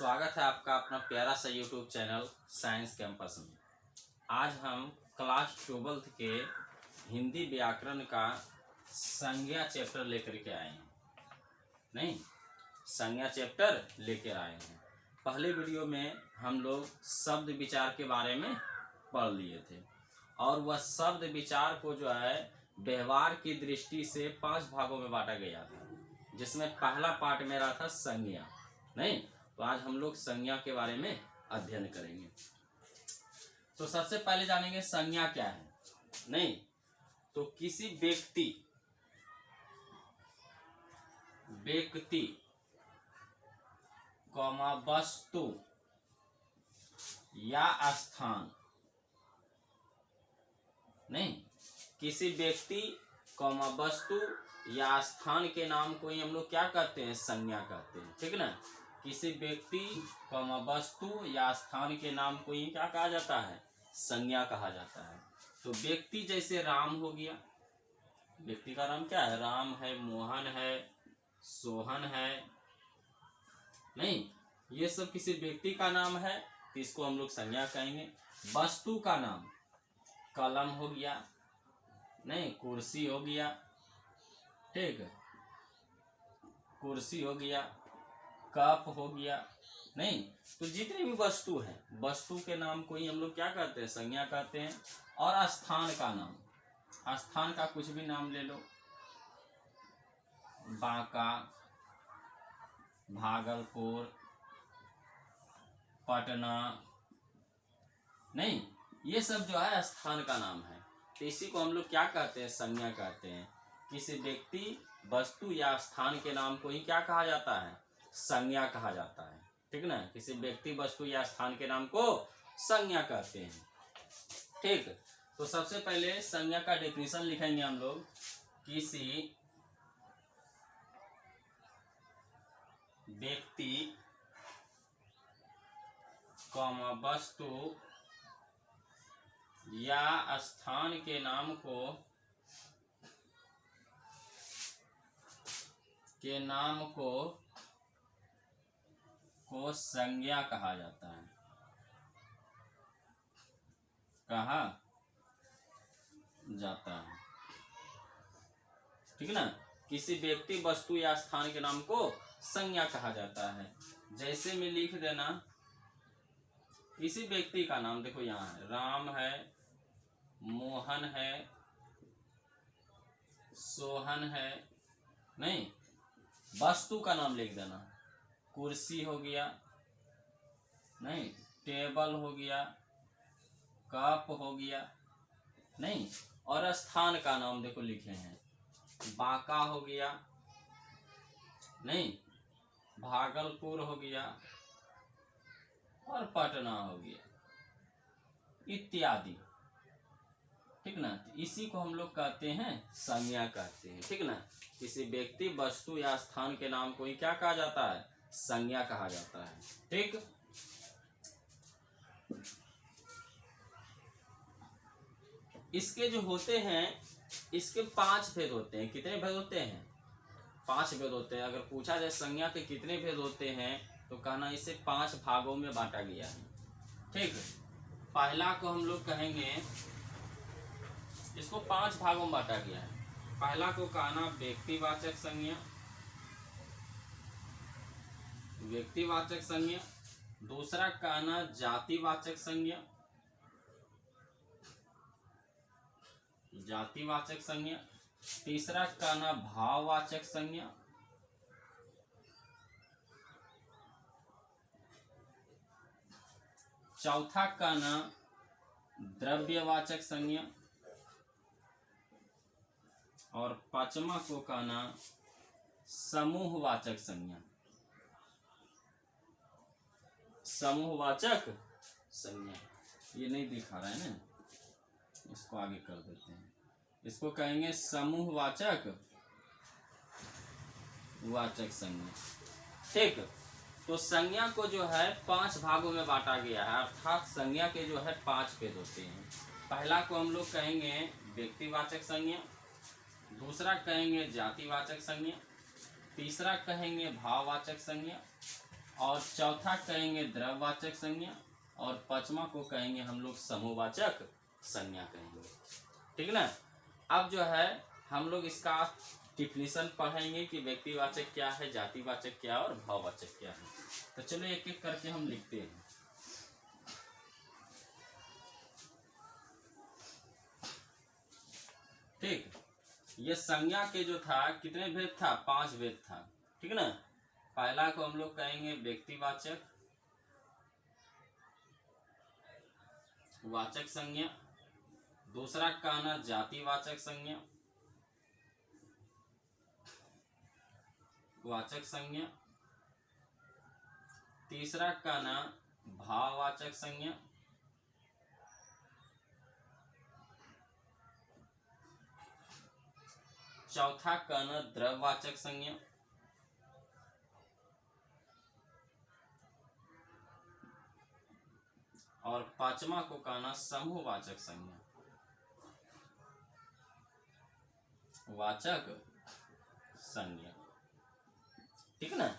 स्वागत है आपका अपना प्यारा सा यूट्यूब चैनल साइंस कैंपस में। आज हम क्लास 12th के हिंदी व्याकरण का संज्ञा चैप्टर लेकर के आए हैं। संज्ञा चैप्टर लेकर आए हैं। पहले वीडियो में हम लोग शब्द विचार के बारे में पढ़ लिए थे और वह शब्द विचार को जो है व्यवहार की दृष्टि से 5 भागों में बांटा गया था, जिसमें पहला पार्ट मेरा था संज्ञा। तो आज हम लोग संज्ञा के बारे में अध्ययन करेंगे। तो सबसे पहले जानेंगे संज्ञा क्या है। तो किसी व्यक्ति कॉमा वस्तु या स्थान, किसी व्यक्ति कॉमा वस्तु या स्थान के नाम को ही हम लोग क्या कहते हैं, संज्ञा कहते हैं। ठीक ना। किसी व्यक्ति कॉमा वस्तु या स्थान के नाम को ही क्या कहा जाता है, संज्ञा कहा जाता है। तो व्यक्ति जैसे राम हो गया, व्यक्ति का नाम क्या है, राम है, मोहन है, सोहन है। ये सब किसी व्यक्ति का नाम है तो इसको हम लोग संज्ञा कहेंगे। वस्तु का नाम कलम हो गया, कुर्सी हो गया, ठीक, कुर्सी हो गया, कप हो गया। तो जितनी भी वस्तु है, वस्तु के नाम को ही हम लोग क्या कहते हैं, संज्ञा कहते हैं। और स्थान का नाम, स्थान का कुछ भी नाम ले लो, बांका, भागलपुर, पटना, ये सब जो है स्थान का नाम है। तो इसी को हम लोग क्या कहते हैं, संज्ञा कहते हैं। किसी व्यक्ति वस्तु या स्थान के नाम को ही क्या कहा जाता है, संज्ञा कहा जाता है। ठीक ना। किसी व्यक्ति वस्तु या स्थान के नाम को संज्ञा कहते हैं। ठीक। तो सबसे पहले संज्ञा का डेफिनेशन लिखेंगे हम लोग। किसी व्यक्ति कॉमा वस्तु या स्थान के नाम को संज्ञा कहा जाता है। कहा जाता है। ठीक ना। किसी व्यक्ति वस्तु या स्थान के नाम को संज्ञा कहा जाता है। जैसे में लिख देना, किसी व्यक्ति का नाम देखो यहाँ है, राम है, मोहन है, सोहन है। वस्तु का नाम लिख देना, कुर्सी हो गया, टेबल हो गया, कप हो गया। और स्थान का नाम देखो लिखे हैं, बांका हो गया, भागलपुर हो गया और पटना हो गया इत्यादि। ठीक ना। इसी को हम लोग कहते हैं संज्ञा कहते हैं। ठीक ना। किसी व्यक्ति वस्तु या स्थान के नाम को ही क्या कहा जाता है, संज्ञा कहा जाता है। ठीक। इसके जो होते हैं, इसके 5 भेद होते हैं। कितने भेद होते हैं, 5 भेद होते हैं। अगर पूछा जाए संज्ञा के कितने भेद होते हैं तो कहना इसे 5 भागों में बांटा गया है। ठीक। पहला को हम लोग कहेंगे, इसको 5 भागों में बांटा गया है। पहला को कहना व्यक्तिवाचक संज्ञा, व्यक्तिवाचक संज्ञा। दूसरा कहना जातिवाचक संज्ञा, जातिवाचक संज्ञा। तीसरा कहना भाववाचक संज्ञा। चौथा कहना द्रव्यवाचक संज्ञा। और 5वां को कहना समूहवाचक संज्ञा। समूहवाचक संज्ञा ये नहीं दिखा रहा है ना, इसको आगे कर देते हैं। इसको कहेंगे समूहवाचक संज्ञा। ठीक। तो संज्ञा को जो है 5 भागों में बांटा गया है, अर्थात संज्ञा के जो है 5 भेद होते हैं। पहला को हम लोग कहेंगे व्यक्तिवाचक संज्ञा, दूसरा कहेंगे जातिवाचक संज्ञा, तीसरा कहेंगे भाववाचक संज्ञा, और चौथा कहेंगे द्रव्यवाचक संज्ञा, और पांचवा को कहेंगे हम लोग समूहवाचक संज्ञा कहेंगे। ठीक ना। अब जो है हम लोग इसका डिफिनीशन पढ़ेंगे कि व्यक्तिवाचक क्या है, जातिवाचक क्या है और भाववाचक क्या है। तो चलो एक एक करके हम लिखते हैं। ठीक, ये संज्ञा के जो था कितने भेद था, 5 भेद था। ठीक ना। पहला को हम लोग कहेंगे व्यक्तिवाचक वाचक संज्ञा, दूसरा कहना जातिवाचक संज्ञा वाचक संज्ञा, तीसरा कहना भाववाचक संज्ञा, चौथा कहना द्रव्यवाचक संज्ञा, और पांचवा को कहना समूहवाचक संज्ञा वाचक संज्ञा। ठीक ना।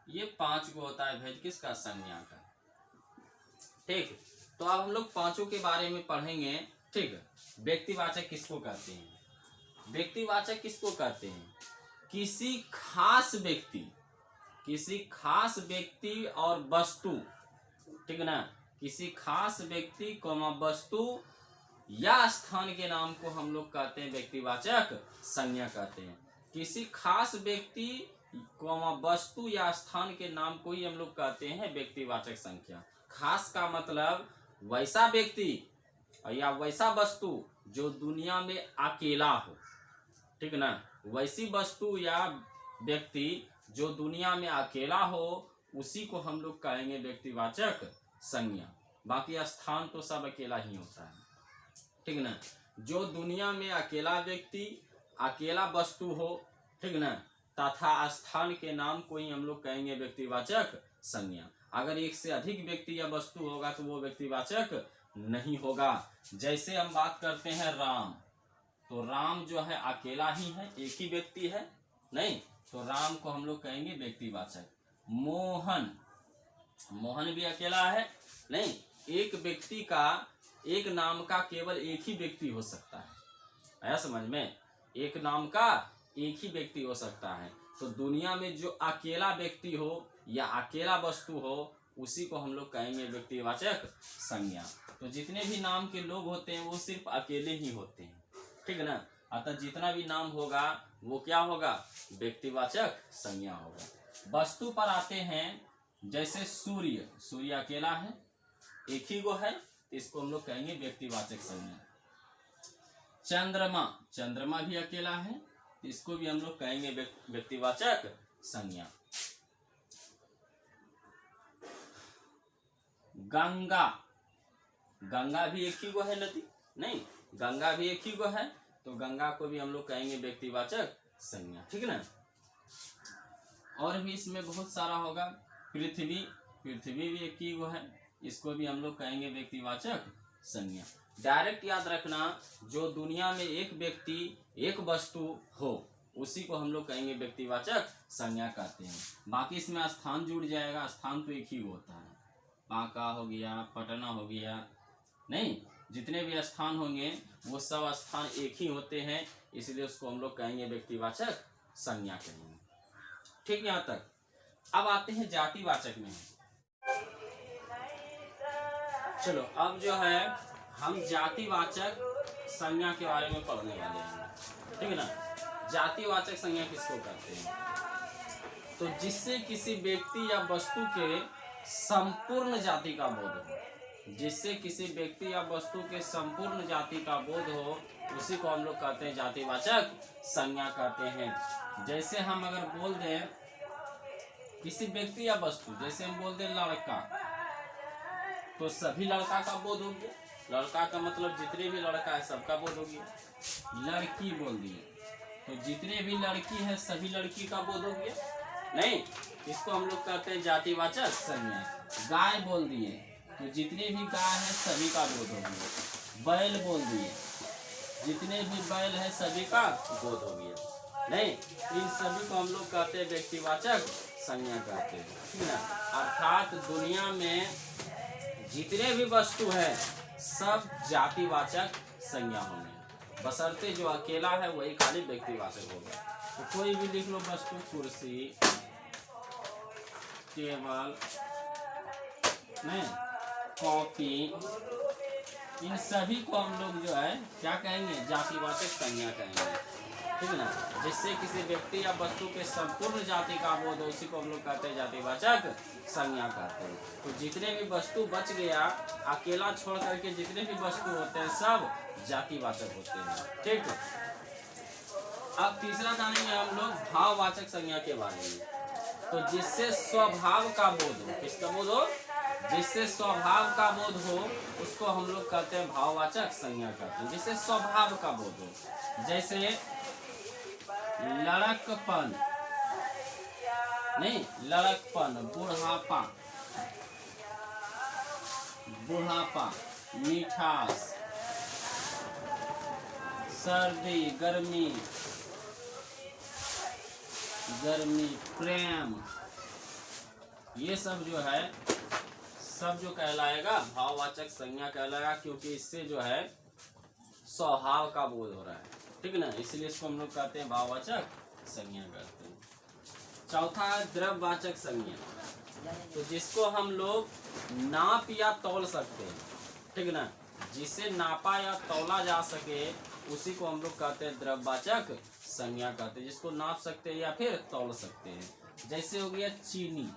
ये 5 को होता है भेद किसका, संज्ञा का। ठीक, तो अब हम लोग पांचों के बारे में पढ़ेंगे। ठीक, व्यक्तिवाचक किसको कहते हैं, व्यक्तिवाचक किसको कहते हैं, किसी खास व्यक्ति और वस्तु, ठीक ना, किसी खास व्यक्ति कोमा वस्तु या स्थान के नाम को हम लोग कहते हैं व्यक्तिवाचक संज्ञा कहते हैं। किसी खास व्यक्ति कोमा वस्तु या स्थान के नाम को ही हम लोग कहते हैं व्यक्तिवाचक संज्ञा। खास का मतलब वैसा व्यक्ति या वैसा वस्तु जो दुनिया में अकेला हो। ठीक ना, वैसी वस्तु या व्यक्ति जो दुनिया में अकेला हो, उसी को हम लोग कहेंगे व्यक्तिवाचक संज्ञा। बाकी स्थान तो सब अकेला ही होता है। ठीक ना, जो दुनिया में अकेला व्यक्ति अकेला वस्तु हो, ठीक ना, तथा स्थान के नाम को ही हम लोग कहेंगे व्यक्तिवाचक संज्ञा। अगर एक से अधिक व्यक्ति या वस्तु होगा तो वो व्यक्तिवाचक नहीं होगा। जैसे हम बात करते हैं राम, तो राम जो है अकेला ही है, एक ही व्यक्ति है, नहीं, तो राम को हम लोग कहेंगे व्यक्तिवाचक। मोहन भी अकेला है, नहीं, एक व्यक्ति का एक नाम का केवल एक ही व्यक्ति हो सकता है। आया समझ में, एक नाम का एक ही व्यक्ति हो सकता है। तो दुनिया में जो अकेला व्यक्ति हो या अकेला वस्तु हो, उसी को हम लोग कहेंगे व्यक्तिवाचक संज्ञा। तो जितने भी नाम के लोग होते हैं वो सिर्फ अकेले ही होते हैं। ठीक ना, अतः जितना भी नाम होगा वो क्या होगा, व्यक्तिवाचक संज्ञा होगा। वस्तु पर आते हैं, जैसे सूर्य अकेला है, एक ही गो है, इसको हम लोग कहेंगे व्यक्तिवाचक संज्ञा। चंद्रमा भी अकेला है, इसको भी हम लोग कहेंगे व्यक्तिवाचक संज्ञा। गंगा भी एक ही गो है नदी, नहीं, गंगा भी एक ही गो है, तो गंगा को भी हम लोग कहेंगे व्यक्तिवाचक संज्ञा। ठीक ना। और भी इसमें बहुत सारा होगा। पृथ्वी भी एक ही गो है, इसको भी हम लोग कहेंगे व्यक्तिवाचक संज्ञा। डायरेक्ट याद रखना, जो दुनिया में एक व्यक्ति एक वस्तु हो, उसी को हम लोग कहेंगे व्यक्तिवाचक संज्ञा कहते हैं। बाकी इसमें स्थान जुड़ जाएगा, स्थान तो एक ही होता है, बांका हो गया, पटना हो गया, नहीं, जितने भी स्थान होंगे वो सब स्थान एक ही होते हैं, इसलिए उसको हम लोग कहेंगे व्यक्तिवाचक संज्ञा कहेंगे। ठीक, यहाँ तक। अब आते हैं जातिवाचक में। चलो अब जो है हम जातिवाचक संज्ञा के बारे में पढ़ने वाले हैं। ठीक है ना। जातिवाचक संज्ञा किसको कहते हैं, तो जिससे किसी व्यक्ति या वस्तु के संपूर्ण जाति का बोध हो, जिससे किसी व्यक्ति या वस्तु के संपूर्ण जाति का बोध हो, उसी को हम लोग कहते हैं जातिवाचक संज्ञा कहते हैं। जैसे हम अगर बोल दें किसी व्यक्ति या वस्तु, जैसे हम बोल दें लड़का, तो सभी लड़का का बोध हो गया, लड़का का मतलब जितने भी लड़का है सबका बोध हो गया। लड़की बोल दिए तो जितने भी लड़की है सभी लड़की का बोध हो गया, नहीं, इसको हम लोग कहते हैं जातिवाचक संज्ञा। गाय बोल दिए तो जितने भी गाय है सभी का बोध हो गया। बैल बोल दिए, जितने भी बैल है सभी का बोध हो गया, नहीं, इन सभी को हम लोग कहते हैं व्यक्तिवाचक संज्ञा कहते हैं, ठीक है। अर्थात दुनिया में जितने भी वस्तु है सब जातिवाचक संज्ञा होंगे, बशर्ते जो अकेला है वही खाली व्यक्तिवाचक होगा। तो कोई भी लिख लो वस्तु, कुर्सी, टेबल, नहीं, कॉपी, इन सभी को हम लोग जो है क्या कहेंगे, जातिवाचक संज्ञा कहेंगे, ठीक है ना। जिससे किसी व्यक्ति या वस्तु के संपूर्ण जाति का बोध हो उसी को हम लोग कहते हैं जातिवाचक संज्ञा कहते हैं। तो जितने भी वस्तु बच गया, अकेला छोड़ करके जितने भी वस्तु होते हैं सब जातिवाचक होते हैं, ठीक है। अब तीसरा जानेंगे हम लोग भाववाचक संज्ञा के बारे में। तो जिससे स्वभाव का बोध हो, किसका बोध हो, जिससे स्वभाव का बोध हो उसको हम लोग कहते हैं भाववाचक संज्ञा कहते हैं। जिससे स्वभाव का बोध हो, जैसे लड़कपन, नहीं, लड़कपन, बुढ़ापा, बुढ़ापा, मिठास, सर्दी, गर्मी, गर्मी, प्रेम, ये सब जो है सब जो कहलाएगा भाववाचक संज्ञा कहलाएगा, क्योंकि इससे जो है स्वभाव का बोध हो रहा है, ठीक ना, इसलिए इसको हम लोग कहते हैं भाववाचक संज्ञा कहते हैं। चौथा है द्रव्यवाचक संज्ञा। तो जिसको हम लोग नाप या तौल सकते हैं, ठीक ना, जिसे नापा या तौला जा सके उसी को हम लोग कहते हैं द्रव्यवाचक संज्ञा कहते हैं। जिसको नाप सकते हैं या फिर तौल सकते हैं। जैसे हो गया चीनी,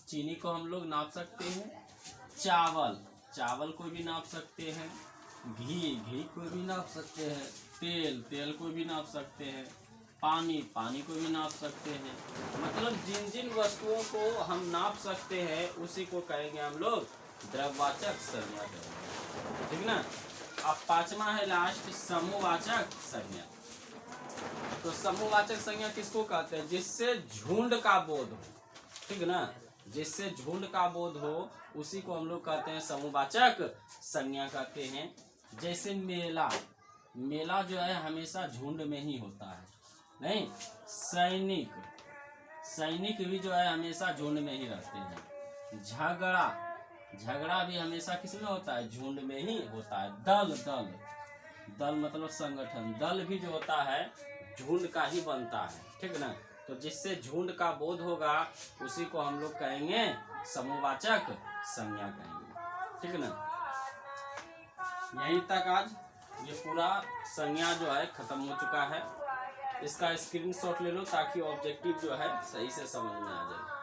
चीनी को हम लोग नाप सकते हैं। चावल, चावल को भी नाप सकते हैं। घी, घी को भी नाप सकते हैं। तेल, तेल को भी नाप सकते हैं। पानी, पानी को भी नाप सकते हैं। मतलब जिन जिन वस्तुओं को हम नाप सकते हैं उसी को कहेंगे हम लोग द्रव्यवाचक संज्ञा कहेंगे, ठीक ना। अब पांचवा है लास्ट, समूहवाचक संज्ञा। तो समूहवाचक संज्ञा किसको कहते हैं, जिससे झुंड का बोध हो, ठीक ना, जिससे झुंड का बोध हो उसी को हम लोग कहते हैं समूहवाचक संज्ञा कहते हैं। जैसे मेला, मेला जो है हमेशा झुंड में ही होता है, नहीं। सैनिक, सैनिक भी जो है हमेशा झुंड में ही रहते हैं। झगड़ा, झगड़ा भी हमेशा किस में होता है, झुंड में ही होता है। दल, दल, दल मतलब संगठन, दल भी जो होता है झुंड का ही बनता है, ठीक ना। तो जिससे झुंड का बोध होगा उसी को हम लोग कहेंगे समूहवाचक संज्ञा कहेंगे, ठीक ना। यहीं तक आज ये पूरा संज्ञा जो है खत्म हो चुका है। इसका स्क्रीनशॉट ले लो ताकि ऑब्जेक्टिव जो है सही से समझ में आ जाए।